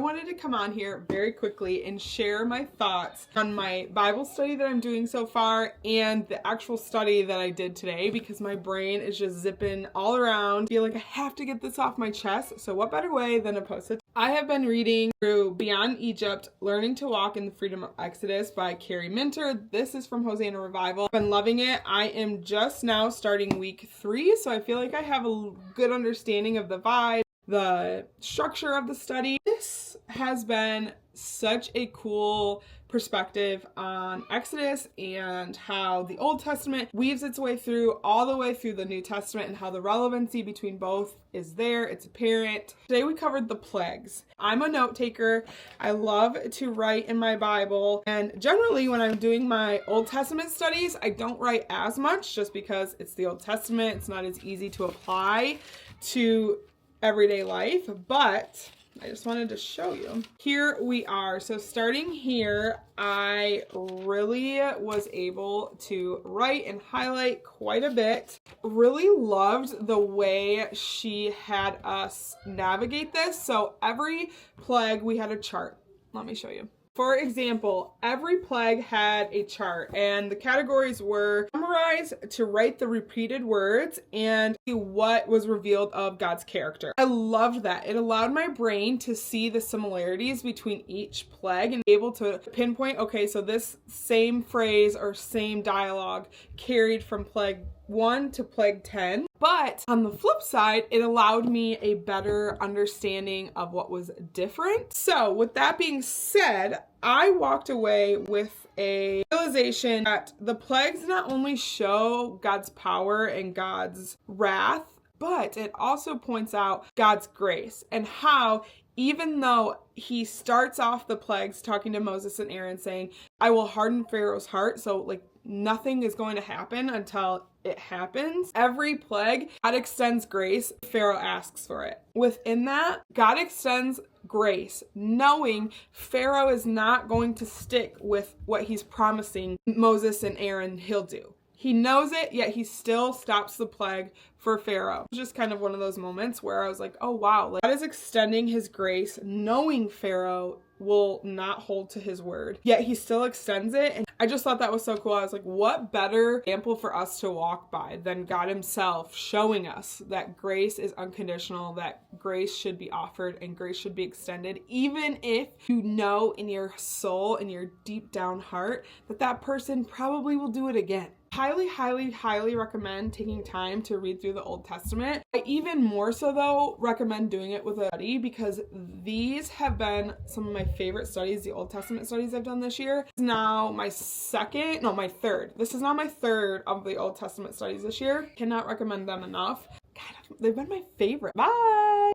wanted to come on here very quickly and share my thoughts on my Bible study that I'm doing so far and the actual study that I did today, because my brain is just zipping all around. I feel like I have to get this off my chest. So what better way than to post it? I have been reading through Beyond Egypt, Learning to Walk in the Freedom of Exodus by Carrie Minter. This is from Hosanna Revival. I've been loving it. I am just now starting week 3, so I feel like I have a good understanding of the vibe, the structure of the study. This has been such a cool perspective on Exodus and how the Old Testament weaves its way through all the way through the New Testament and how the relevancy between both is there. It's apparent. Today we covered the plagues. I'm a note taker. I love to write in my Bible, and generally when I'm doing my Old Testament studies, I don't write as much just because it's the Old Testament. It's not as easy to apply to everyday life, but I just wanted to show you. Here we are. So starting here, I really was able to write and highlight quite a bit. Really loved the way she had us navigate this. So every plague, we had a chart. Let me show you. For example, every plague had a chart, and the categories were memorize, to write the repeated words, and what was revealed of God's character. I loved that. It allowed my brain to see the similarities between each plague and be able to pinpoint, okay, so this same phrase or same dialogue carried from plague 1 to plague 10. But on the flip side, it allowed me a better understanding of what was different. So with that being said, I walked away with a realization that the plagues not only show God's power and God's wrath, but it also points out God's grace and how even though he starts off the plagues talking to Moses and Aaron saying, I will harden Pharaoh's heart. So like nothing is going to happen until it happens. Every plague, God extends grace. Pharaoh asks for it. Within that, God extends grace, knowing Pharaoh is not going to stick with what he's promising Moses and Aaron he'll do. He knows it, yet he still stops the plague for Pharaoh. It was just kind of one of those moments where I was like, oh wow, like God is extending his grace, knowing Pharaoh will not hold to his word, yet he still extends it. And I just thought that was so cool. I was like, what better example for us to walk by than God himself showing us that grace is unconditional, that grace should be offered and grace should be extended, even if you know in your soul, in your deep down heart, that that person probably will do it again. Highly recommend taking time to read through the Old Testament. I even more so though recommend doing it with a study, because these have been some of my favorite studies, the Old Testament studies I've done this year. It's now my third. This is now my third of the Old Testament studies this year. Cannot recommend them enough. God, they've been my favorite. Bye!